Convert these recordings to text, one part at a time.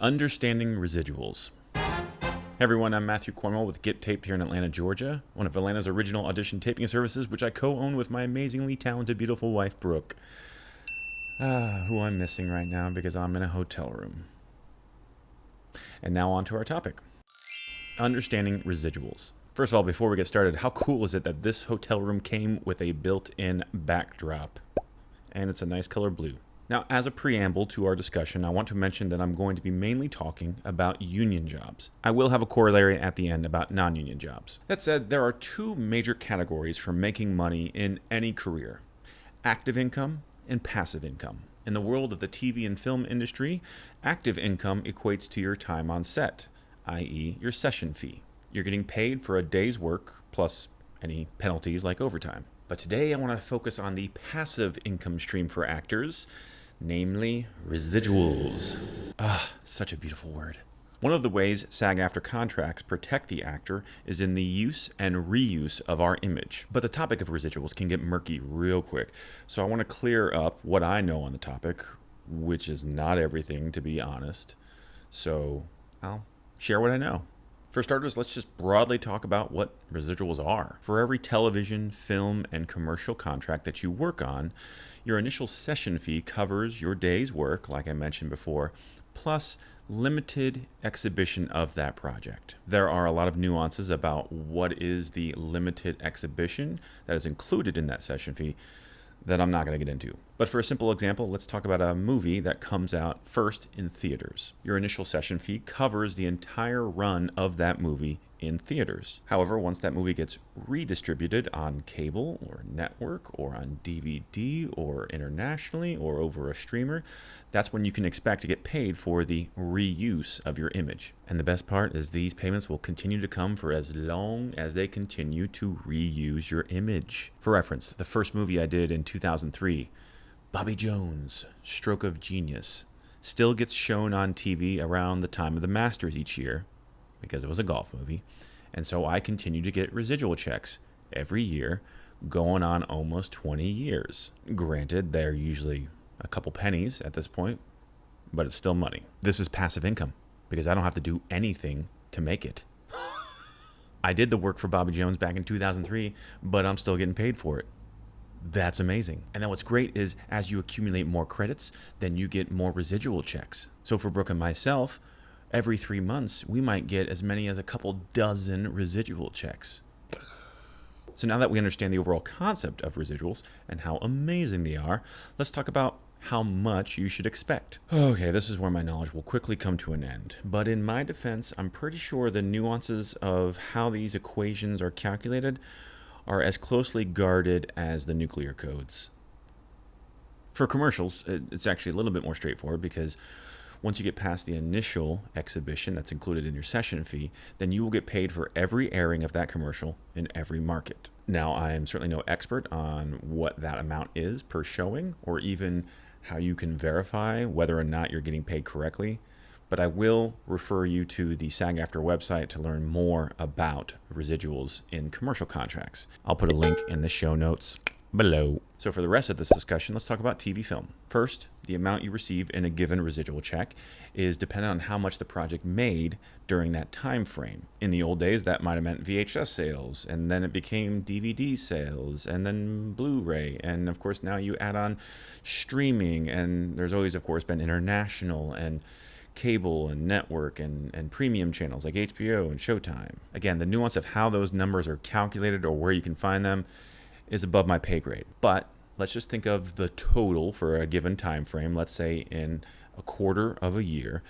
Understanding Residuals. Hey everyone, I'm Matthew Cornwell with Get Taped here in Atlanta, Georgia, one of Atlanta's original audition taping services, which I co-own with my amazingly talented, beautiful wife, Brooke. Who I'm missing right now because I'm in a hotel room. And now on to our topic. Understanding Residuals. First of all, before we get started, how cool is it that this hotel room came with a built-in backdrop? And it's a nice color blue. Now, as a preamble to our discussion, I want to mention that I'm going to be mainly talking about union jobs. I will have a corollary at the end about non-union jobs. That said, there are two major categories for making money in any career: active income and passive income. In the world of the TV and film industry, active income equates to your time on set, i.e. your session fee. You're getting paid for a day's work plus any penalties like overtime. But today I want to focus on the passive income stream for actors, namely residuals. Such a beautiful word. One of the ways SAG-AFTRA contracts protect the actor is in the use and reuse of our image. But the topic of residuals can get murky real quick, so I want to clear up what I know on the topic, which is not everything, to be honest. So I'll share what I know. For starters, let's just broadly talk about what residuals are. For every television, film, and commercial contract that you work on, your initial session fee covers your day's work, like I mentioned before, plus limited exhibition of that project. There are a lot of nuances about what is the limited exhibition that is included in that session fee that I'm not going to get into. But for a simple example, let's talk about a movie that comes out first in theaters. Your initial session fee covers the entire run of that movie in theaters. However, once that movie gets redistributed on cable or network or on DVD or internationally or over a streamer, that's when you can expect to get paid for the reuse of your image. And the best part is these payments will continue to come for as long as they continue to reuse your image. For reference, the first movie I did in 2003, Bobby Jones, Stroke of Genius, still gets shown on TV around the time of the Masters each year because it was a golf movie. And so I continue to get residual checks every year going on almost 20 years. Granted, they're usually a couple pennies at this point, but it's still money. This is passive income because I don't have to do anything to make it. I did the work for Bobby Jones back in 2003, but I'm still getting paid for it. That's amazing. And then what's great is as you accumulate more credits, then you get more residual checks. So for Brooke and myself, every 3 months, we might get as many as a couple dozen residual checks. So now that we understand the overall concept of residuals and how amazing they are, let's talk about how much you should expect. Okay, this is where my knowledge will quickly come to an end. But in my defense, I'm pretty sure the nuances of how these equations are calculated are as closely guarded as the nuclear codes. For commercials, it's actually a little bit more straightforward because once you get past the initial exhibition that's included in your session fee, then you will get paid for every airing of that commercial in every market. Now, I am certainly no expert on what that amount is per showing or even how you can verify whether or not you're getting paid correctly, but I will refer you to the SAG-AFTRA website to learn more about residuals in commercial contracts. I'll put a link in the show notes below. So for the rest of this discussion, let's talk about TV film. First, the amount you receive in a given residual check is dependent on how much the project made during that time frame. In the old days, that might have meant VHS sales, and then it became DVD sales, and then Blu-ray, and of course now you add on streaming, and there's always, of course, been international and cable and network and premium channels like HBO and Showtime. Again, the nuance of how those numbers are calculated or where you can find them is above my pay grade. But let's just think of the total for a given time frame, let's say in a quarter of a year,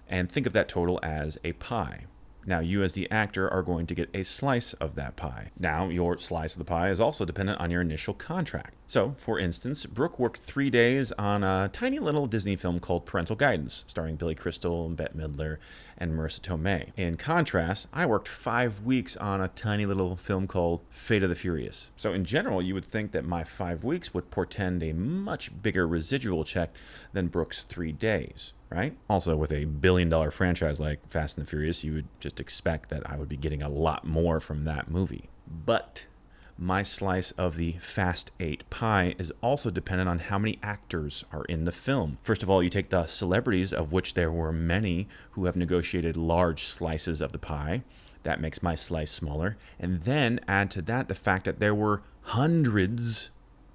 and think of that total as a pie. Now, you as the actor are going to get a slice of that pie. Now, your slice of the pie is also dependent on your initial contract. So, for instance, Brooke worked 3 days on a tiny little Disney film called Parental Guidance, starring Billy Crystal, Bette Midler, and Marissa Tomei. In contrast, I worked 5 weeks on a tiny little film called Fate of the Furious. So, in general, you would think that my 5 weeks would portend a much bigger residual check than Brooke's 3 days. Right? Also, with a billion-dollar franchise like Fast and the Furious, you would just expect that I would be getting a lot more from that movie. But my slice of the Fast 8 pie is also dependent on how many actors are in the film. First of all, you take the celebrities, of which there were many who have negotiated large slices of the pie. That makes my slice smaller. And then add to that the fact that there were hundreds,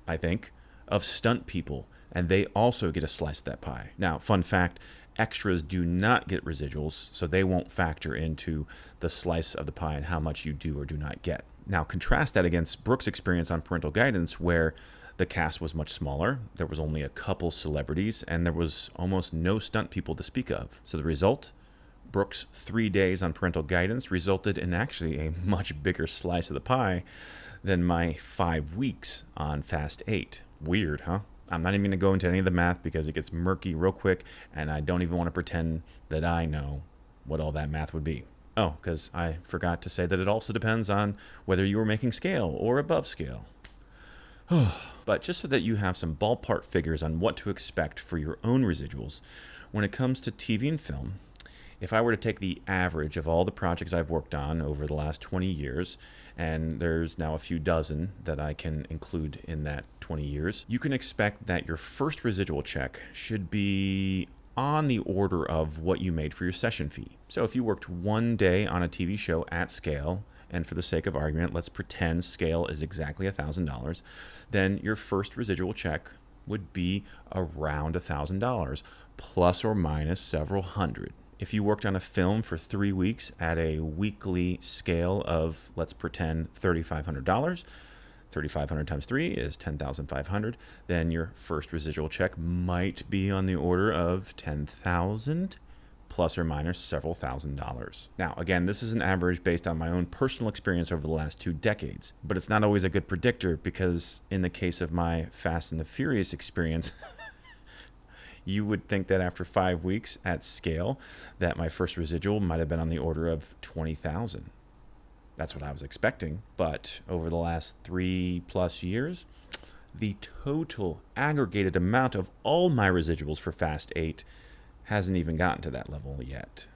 I think, of stunt people, and they also get a slice of that pie. Now, fun fact, extras do not get residuals, so they won't factor into the slice of the pie and how much you do or do not get. Now, contrast that against Brooke's experience on Parental Guidance, where the cast was much smaller. There was only a couple celebrities, and there was almost no stunt people to speak of. So the result, Brooke's 3 days on Parental Guidance resulted in actually a much bigger slice of the pie than my 5 weeks on Fast 8. Weird, huh? I'm not even going to go into any of the math because it gets murky real quick, and I don't even want to pretend that I know what all that math would be. Oh, because I forgot to say that it also depends on whether you were making scale or above scale. But just so that you have some ballpark figures on what to expect for your own residuals, when it comes to TV and film, if I were to take the average of all the projects I've worked on over the last 20 years, and there's now a few dozen that I can include in that 20 years, you can expect that your first residual check should be on the order of what you made for your session fee. So if you worked 1 day on a TV show at scale, and for the sake of argument, let's pretend scale is exactly $1,000, then your first residual check would be around $1,000, plus or minus several hundred. If you worked on a film for 3 weeks at a weekly scale of, let's pretend, $3,500, 3,500 times 3 is 10,500, then your first residual check might be on the order of 10,000, plus or minus several $1,000s. Now, again, this is an average based on my own personal experience over the last 2 decades, but it's not always a good predictor because in the case of my Fast and the Furious experience, you would think that after 5 weeks at scale, that my first residual might have been on the order of 20,000. That's what I was expecting. But over the last 3+ years, the total aggregated amount of all my residuals for Fast 8 hasn't even gotten to that level yet.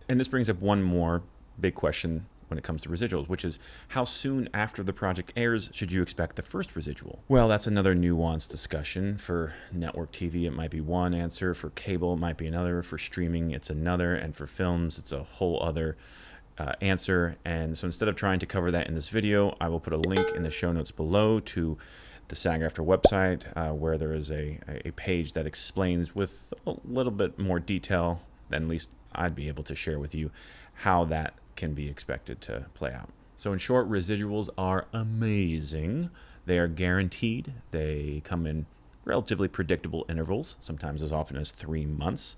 And this brings up one more big question when it comes to residuals, which is how soon after the project airs should you expect the first residual? Well, that's another nuanced discussion. For network TV, it might be one answer. For cable, it might be another. For streaming, it's another. And for films, it's a whole other answer. And so instead of trying to cover that in this video, I will put a link in the show notes below to the SAG-AFTRA website where there is a page that explains with a little bit more detail than at least I'd be able to share with you how that can be expected to play out. So in short, residuals are amazing. They are guaranteed. They come in relatively predictable intervals, sometimes as often as 3 months,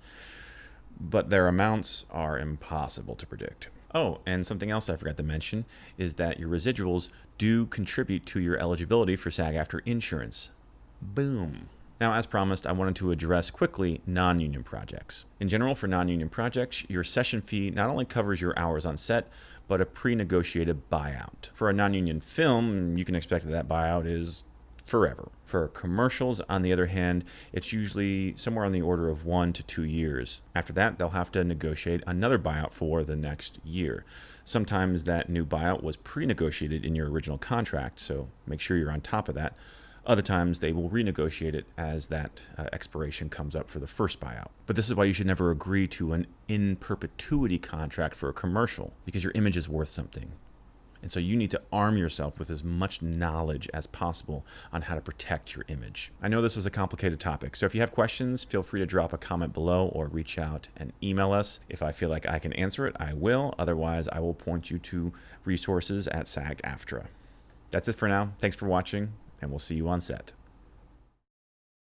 but their amounts are impossible to predict. Oh, and something else I forgot to mention is that your residuals do contribute to your eligibility for SAG-AFTRA insurance. Boom. Now, as promised, I wanted to address quickly non-union projects. In general, for non-union projects, your session fee not only covers your hours on set, but a pre-negotiated buyout. For a non-union film, you can expect that buyout is forever. For commercials, on the other hand, it's usually somewhere on the order of 1 to 2 years. After that, they'll have to negotiate another buyout for the next year. Sometimes that new buyout was pre-negotiated in your original contract, so make sure you're on top of that. Other times, they will renegotiate it as that expiration comes up for the first buyout. But this is why you should never agree to an in perpetuity contract for a commercial, because your image is worth something. And so you need to arm yourself with as much knowledge as possible on how to protect your image. I know this is a complicated topic, so if you have questions, feel free to drop a comment below or reach out and email us. If I feel like I can answer it, I will. Otherwise, I will point you to resources at SAG-AFTRA. That's it for now. Thanks for watching, and we'll see you on set.